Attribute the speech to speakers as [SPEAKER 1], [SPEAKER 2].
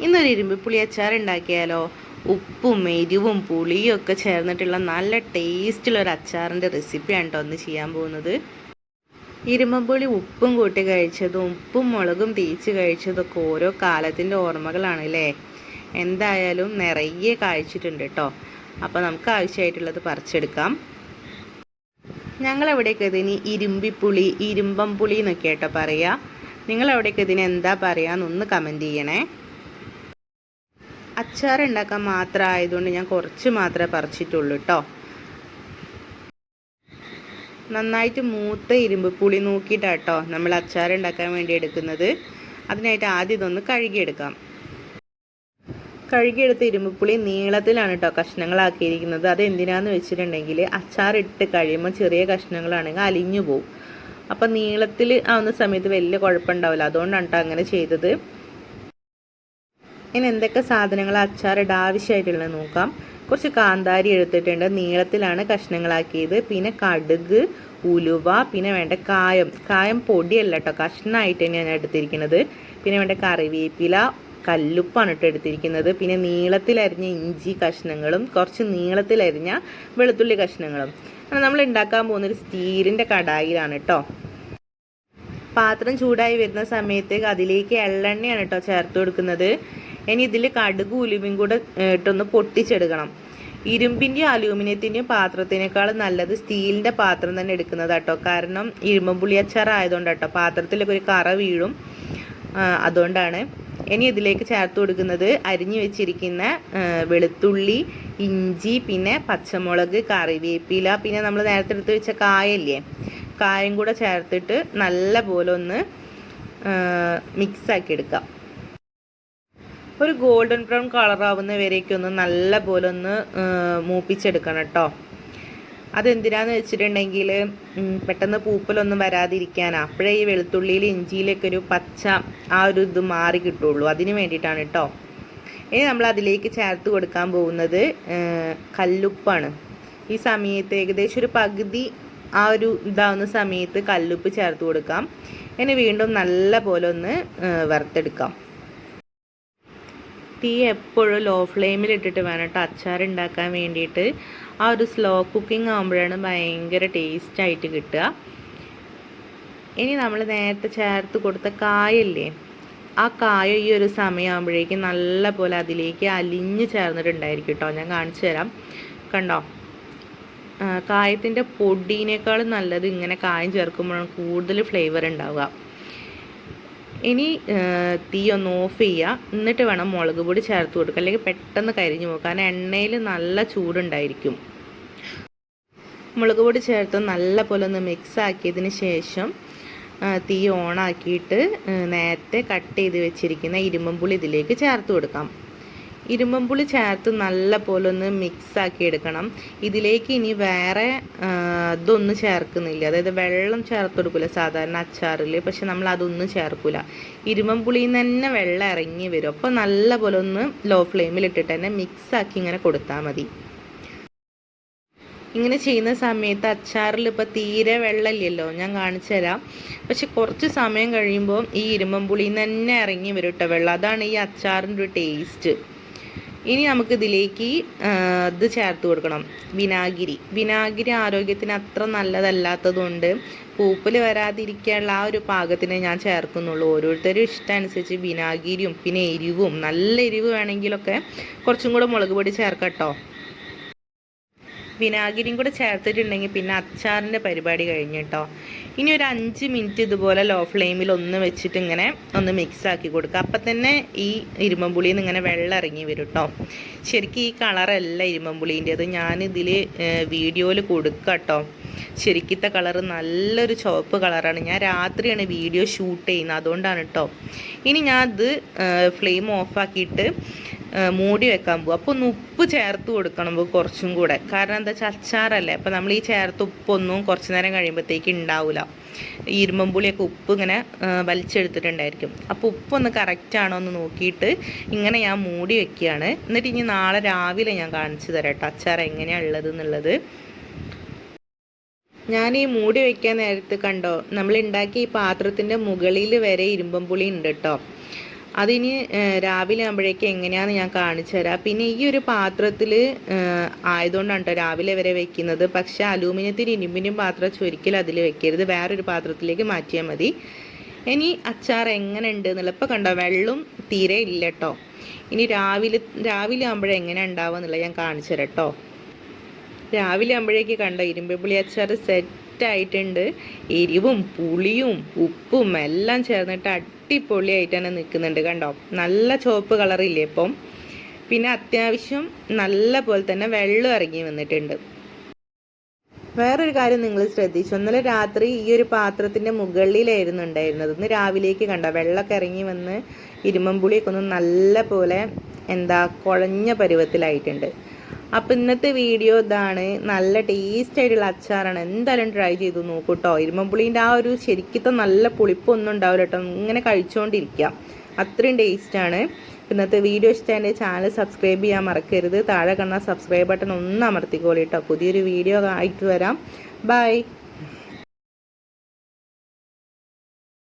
[SPEAKER 1] ഇന്നൊരു ഇരുമ്പിപ്പുളി അച്ചാർ ഉണ്ടാക്കിയാലോ? ഉപ്പും എരിവും പുളിയും ഒക്കെ ചേർന്നിട്ടുള്ള നല്ല ടേസ്റ്റുള്ള ഒരു അച്ചാറിൻ്റെ റെസിപ്പിയാണ് കേട്ടോ ഒന്ന് ചെയ്യാൻ പോകുന്നത്. ഇരുമ്പുളി ഉപ്പും കൂട്ടി കഴിച്ചതും ഉപ്പും മുളകും തേച്ച് കഴിച്ചതൊക്കെ ഓരോ കാലത്തിൻ്റെ ഓർമ്മകളാണ് അല്ലേ? എന്തായാലും നിറയെ കഴിച്ചിട്ടുണ്ട് കേട്ടോ. അപ്പോൾ നമുക്ക് ആവശ്യമായിട്ടുള്ളത് പറിച്ചെടുക്കാം. ഞങ്ങളെവിടെയൊക്കെ ഇതിന് ഇരുമ്പിപ്പുളി, ഇരുമ്പം പുളി എന്നൊക്കെ കേട്ടോ പറയുക. നിങ്ങളെവിടെയൊക്കെ ഇതിന് എന്താ പറയുകയെന്നൊന്ന് കമൻറ്റ് ചെയ്യണേ. അച്ചാർ ഉണ്ടാക്കാൻ മാത്രം ആയതുകൊണ്ട് ഞാൻ കുറച്ച് മാത്രമേ പറിച്ചിട്ടുള്ളൂ കേട്ടോ. നന്നായിട്ട് മൂത്ത ഇരുമ്പ് പുളി നോക്കിയിട്ടാട്ടോ നമ്മൾ അച്ചാർ ഉണ്ടാക്കാൻ വേണ്ടി എടുക്കുന്നത്. അതിനായിട്ട് ആദ്യം ഇതൊന്ന് കഴുകിയെടുക്കാം. കഴുകിയെടുത്ത ഇരുമ്പുപുളി നീളത്തിലാണ് കേട്ടോ കഷ്ണങ്ങളാക്കിയിരിക്കുന്നത്. അത് എന്തിനാന്ന് വെച്ചിട്ടുണ്ടെങ്കിൽ അച്ചാറിട്ട് കഴിയുമ്പോൾ ചെറിയ കഷ്ണങ്ങളാണെങ്കിൽ അലിഞ്ഞു പോകും. അപ്പം നീളത്തിൽ ആവുന്ന സമയത്ത് വലിയ കുഴപ്പമുണ്ടാവില്ല. അതുകൊണ്ടാണ് കേട്ടോ അങ്ങനെ ചെയ്തത്. ഇനി എന്തൊക്കെ സാധനങ്ങൾ അച്ചാറിടാൻ ആവശ്യമായിട്ടുള്ളത് നോക്കാം. കുറച്ച് കാന്താരി എടുത്തിട്ടുണ്ട്, നീളത്തിലാണ് കഷ്ണങ്ങളാക്കിയത്. പിന്നെ കടുക്, ഉലുവ, പിന്നെ വേണ്ട കായം പൊടിയല്ല കേട്ടോ, കഷ്ണമായിട്ട് തന്നെയാണ് ഞാൻ എടുത്തിരിക്കുന്നത്. പിന്നെ വേണ്ട കറിവേപ്പില, കല്ലുപ്പാണ് കേട്ടോ എടുത്തിരിക്കുന്നത്. പിന്നെ നീളത്തിലരിഞ്ഞ ഇഞ്ചി കഷ്ണങ്ങളും കുറച്ച് നീളത്തിലരിഞ്ഞ വെളുത്തുള്ളി കഷ്ണങ്ങളും. നമ്മൾ ഉണ്ടാക്കാൻ പോകുന്നൊരു സ്റ്റീലിൻ്റെ കടായിലാണ് കേട്ടോ. പാത്രം ചൂടായി വരുന്ന സമയത്ത് അതിലേക്ക് എള്ളെണ്ണയാണ് കേട്ടോ ചേർത്ത് കൊടുക്കുന്നത്. ഇനി ഇതിൽ കടുക് ഉലുവയും കൂടെ ഇട്ടൊന്ന് പൊട്ടിച്ചെടുക്കണം. ഇരുമ്പിൻ്റെയും അലൂമിനിയത്തിൻ്റെയും പാത്രത്തിനേക്കാൾ നല്ലത് സ്റ്റീലിൻ്റെ പാത്രം തന്നെ എടുക്കുന്നത് കേട്ടോ. കാരണം ഇരുമ്പുളി അച്ചാർ ആയതുകൊണ്ട് കേട്ടോ, പാത്രത്തിലൊക്കെ ഒരു കറ വീഴും, അതുകൊണ്ടാണ്. ഇനി ഇതിലേക്ക് ചേർത്ത് കൊടുക്കുന്നത് അരിഞ്ഞു വെച്ചിരിക്കുന്ന വെളുത്തുള്ളി, ഇഞ്ചി, പിന്നെ പച്ചമുളക്, കറിവേപ്പില, പിന്നെ നമ്മൾ നേരത്തെ എടുത്ത് വെച്ച കായല്ലേ, കായം കൂടെ ചേർത്തിട്ട് നല്ല പോലെ ഒന്ന് മിക്സാക്കി എടുക്കാം. ഒരു ഗോൾഡൻ ബ്രൗൺ കളറാവുന്ന വരേക്കൊന്ന് നല്ല പോലെ ഒന്ന് മൂപ്പിച്ചെടുക്കണം കേട്ടോ. അതെന്തിനാന്ന് വെച്ചിട്ടുണ്ടെങ്കിൽ പെട്ടെന്ന് പൂപ്പലൊന്നും വരാതിരിക്കാനാണ്. അപ്പോഴേ ഈ വെളുത്തുള്ളിയിൽ ഇഞ്ചിയിലൊക്കെ ഒരു പച്ച ആ ഒരു ഇത് മാറി കിട്ടുള്ളൂ. അതിന് വേണ്ടിയിട്ടാണ് കേട്ടോ. ഇനി നമ്മൾ അതിലേക്ക് ചേർത്ത് കൊടുക്കാൻ പോകുന്നത് കല്ലുപ്പാണ്. ഈ സമയത്ത് ഏകദേശം ഒരു പകുതി ആ ഒരു ഇതാവുന്ന സമയത്ത് കല്ലുപ്പ് ചേർത്ത് കൊടുക്കാം. ഇനി വീണ്ടും നല്ല പോലെ ഒന്ന് വറുത്തെടുക്കാം. തീ എപ്പോഴും ലോ ഫ്ലെയിമിൽ ഇട്ടിട്ട് വേണം കേട്ടോ അച്ചാർ ഉണ്ടാക്കാൻ വേണ്ടിയിട്ട്. ആ ഒരു സ്ലോ കുക്കിംഗ് ആകുമ്പോഴാണ് ഭയങ്കര ടേസ്റ്റായിട്ട് കിട്ടുക. ഇനി നമ്മൾ നേരത്തെ ചേർത്ത് കൊടുത്ത കായല്ലേ, ആ കായ ഈ ഒരു സമയമാകുമ്പോഴേക്കും നല്ല പോലെ അതിലേക്ക് അലിഞ്ഞ് ചേർന്നിട്ടുണ്ടായിരിക്കും കേട്ടോ. ഞാൻ കാണിച്ചു തരാം. കണ്ടോ, കായത്തിൻ്റെ പൊടിയേക്കാളും നല്ലത് ഇങ്ങനെ കായം ചേർക്കുമ്പോഴാണ് കൂടുതൽ ഫ്ലേവർ ഉണ്ടാവുക. ഇനി തീ ഒന്ന് ഓഫ് ചെയ്യുക. എന്നിട്ട് വേണം മുളക് പൊടി ചേർത്ത് കൊടുക്കുക, അല്ലെങ്കിൽ പെട്ടെന്ന് കരിഞ്ഞു പോകും. കാരണം എണ്ണയിൽ നല്ല ചൂടുണ്ടായിരിക്കും. മുളക് പൊടി ചേർത്ത് നല്ല പോലെ ഒന്ന് മിക്സ് ആക്കിയതിന് ശേഷം തീ ഓണാക്കിയിട്ട് നേരത്തെ കട്ട് ചെയ്ത് വെച്ചിരിക്കുന്ന ഇരുമ്പുളി ഇതിലേക്ക് ചേർത്ത് കൊടുക്കാം. ഇരുമ്പുളി ചേർത്ത് നല്ല പോലെ ഒന്ന് മിക്സ് ആക്കി എടുക്കണം. ഇതിലേക്ക് ഇനി വേറെ ഇതൊന്നും ചേർക്കുന്നില്ല, അതായത് വെള്ളം ചേർത്ത് കൊടുക്കില്ല സാധാരണ അച്ചാറിൽ. പക്ഷെ നമ്മൾ അതൊന്നും ചേർക്കില്ല. ഇരുമ്പുളിയിൽ നിന്ന് തന്നെ വെള്ളം ഇറങ്ങി വരും. അപ്പോൾ നല്ല പോലെ ഒന്ന് ലോ ഫ്ലെയിമിൽ ഇട്ടിട്ട് തന്നെ മിക്സ് ആക്കി ഇങ്ങനെ കൊടുത്താൽ മതി. ഇങ്ങനെ ചെയ്യുന്ന സമയത്ത് അച്ചാറിൽ ഇപ്പോൾ തീരെ വെള്ളമില്ലല്ലോ, ഞാൻ കാണിച്ചു തരാം. പക്ഷെ കുറച്ച് സമയം കഴിയുമ്പോൾ ഈ ഇരുമ്പുളിയിൽ നിന്ന് തന്നെ ഇറങ്ങി വരും കേട്ടോ വെള്ളം. അതാണ് ഈ അച്ചാറിൻ്റെ ഒരു ടേസ്റ്റ്. ഇനി നമുക്കിതിലേക്ക് ഇത് ചേർത്ത് കൊടുക്കണം, വിനാഗിരി ആരോഗ്യത്തിന് അത്ര നല്ലതല്ലാത്തതുകൊണ്ട് പൂപ്പൽ വരാതിരിക്കാനുള്ള ആ ഒരു പാകത്തിനെ ഞാൻ ചേർക്കുന്നുള്ളൂ. ഓരോരുത്തരും ഇഷ്ടമനുസരിച്ച് വിനാഗിരിയും പിന്നെ എരിവും, നല്ല എരിവ് വേണമെങ്കിലൊക്കെ കുറച്ചും കൂടെ മുളക് പൊടി ചേർക്കാം കേട്ടോ. വിനാഗിരിയും കൂടെ ചേർത്തിട്ടുണ്ടെങ്കിൽ പിന്നെ അച്ചാറിൻ്റെ പരിപാടി കഴിഞ്ഞു കേട്ടോ. ഇനി ഒരു 5 മിനിറ്റ് ഇതുപോലെ ലോ ഫ്ലെയിമിൽ ഒന്ന് വെച്ചിട്ട് ഇങ്ങനെ ഒന്ന് മിക്സ് ആക്കി കൊടുക്കുക. അപ്പം തന്നെ ഈ ഇരുമ്പുളിയിൽ നിന്ന് ഇങ്ങനെ വെള്ളം ഇറങ്ങി വരും കേട്ടോ. ശരിക്കും ഈ കളറല്ല ഇരുമ്പുളീൻ്റെത്, ഞാനിതിൽ വീഡിയോയിൽ കൊടുക്കാം കേട്ടോ. ശരിക്കത്തെ കളറ് നല്ലൊരു ചുവപ്പ് കളറാണ്. ഞാൻ രാത്രിയാണ് വീഡിയോ ഷൂട്ട് ചെയ്യുന്നത്, അതുകൊണ്ടാണ് കേട്ടോ. ഇനി ഞാൻ ഇത് ഫ്ലെയിം ഓഫാക്കിയിട്ട് മൂടി വെക്കാൻ പോകും. അപ്പോൾ ഒന്ന് ഉപ്പ് ചേർത്ത് കൊടുക്കണം കുറച്ചും കൂടെ. കാരണം എന്താ വെച്ചാൽ അച്ചാറല്ലേ, അപ്പോൾ നമ്മൾ ഈ ചേർത്ത് ഉപ്പൊന്നും കുറച്ച് നേരം കഴിയുമ്പോഴത്തേക്ക് ഉണ്ടാവില്ല. ഇരുമ്പുളിയൊക്കെ ഉപ്പ് ഇങ്ങനെ വലിച്ചെടുത്തിട്ടുണ്ടായിരിക്കും. അപ്പോൾ ഉപ്പൊന്ന് കറക്റ്റാണോ എന്ന് നോക്കിയിട്ട് ഇങ്ങനെ ഞാൻ മൂടി വെക്കുകയാണ്. എന്നിട്ട് ഇനി നാളെ രാവിലെ ഞാൻ കാണിച്ചു തരാം കേട്ടോ അച്ചാർ എങ്ങനെയാണ് ഉള്ളത് എന്നുള്ളത്. ഞാൻ ഈ മൂടി വയ്ക്കാൻ നേരത്ത് കണ്ടോ, നമ്മൾ ഉണ്ടാക്കിയ ഈ പാത്രത്തിൻ്റെ മുകളിൽ വരെ ഇരുമ്പുളി ഉണ്ട് കേട്ടോ. അതിന് രാവിലെ ആകുമ്പോഴേക്കും എങ്ങനെയാണെന്ന് ഞാൻ കാണിച്ചു തരാം. പിന്നെ ഈ ഒരു പാത്രത്തിൽ ആയതുകൊണ്ടാണ് കേട്ടോ രാവിലെ വരെ വെക്കുന്നത്. പക്ഷേ അലൂമിനിയത്തിൻ്റെ ഇരുമ്പിനും പാത്രം ഒരിക്കലും അതിൽ വെക്കരുത്, വേറൊരു പാത്രത്തിലേക്ക് മാറ്റിയാൽ മതി. ഇനി അച്ചാർ എങ്ങനെ ഉണ്ട് എന്നുള്ള ഇപ്പോൾ കണ്ടോ വെള്ളം തീരെ ഇല്ല കേട്ടോ. ഇനി രാവിലെ ആകുമ്പോഴെങ്ങനെ ഉണ്ടാവുക എന്നുള്ളത് ഞാൻ കാണിച്ചു തരാം കേട്ടോ. രാവിലെ ആകുമ്പോഴേക്ക് കണ്ടോ ഇരുമ്പ് പുളി അച്ചാർ സെറ്റായിട്ടുണ്ട്. എരിവും പുളിയും ഉപ്പും എല്ലാം ചേർന്നിട്ട് അടിപൊളിയായിട്ട് തന്നെ നിൽക്കുന്നുണ്ട് കണ്ടോ. നല്ല ചുവപ്പ് കളറില്ലേ ഇപ്പം. പിന്നെ അത്യാവശ്യം നല്ല പോലെ തന്നെ വെള്ളം ഇറങ്ങി വന്നിട്ടുണ്ട്. വേറൊരു കാര്യം നിങ്ങൾ ശ്രദ്ധിച്ചു, ഇന്നലെ രാത്രി ഈ ഒരു പാത്രത്തിൻ്റെ മുകളിലായിരുന്നു ഉണ്ടായിരുന്നത്. ഇന്ന് രാവിലേക്ക് കണ്ടോ വെള്ളമൊക്കെ ഇറങ്ങി വന്ന് ഇരുമ്പുളിയൊക്കെ ഒന്ന് നല്ല പോലെ കുഴഞ്ഞ പരുവത്തിലായിട്ടുണ്ട്. അപ്പോൾ ഇന്നത്തെ വീഡിയോ ഇതാണ്. നല്ല ടേസ്റ്റ് ആയിട്ടുള്ള അച്ചാറാണ്, എന്തായാലും ട്രൈ ചെയ്ത് നോക്കൂ കേട്ടോ. ഇരുമ്പുളീൻ്റെ ആ ഒരു ശരിക്കത്തെ നല്ല പുളിപ്പൊന്നും ഉണ്ടാവില്ല കേട്ടോ, ഇങ്ങനെ കഴിച്ചുകൊണ്ടിരിക്കാം, അത്രയും ടേസ്റ്റാണ്. ഇന്നത്തെ വീഡിയോ ഇഷ്ടമായ ചാനൽ സബ്സ്ക്രൈബ് ചെയ്യാൻ മറക്കരുത്. താഴെ കാണുന്ന സബ്സ്ക്രൈബ് ബട്ടൺ ഒന്ന് അമർത്തിക്കോളൂ കേട്ടോ. പുതിയൊരു വീഡിയോ ആയിട്ട് വരാം. ബൈ.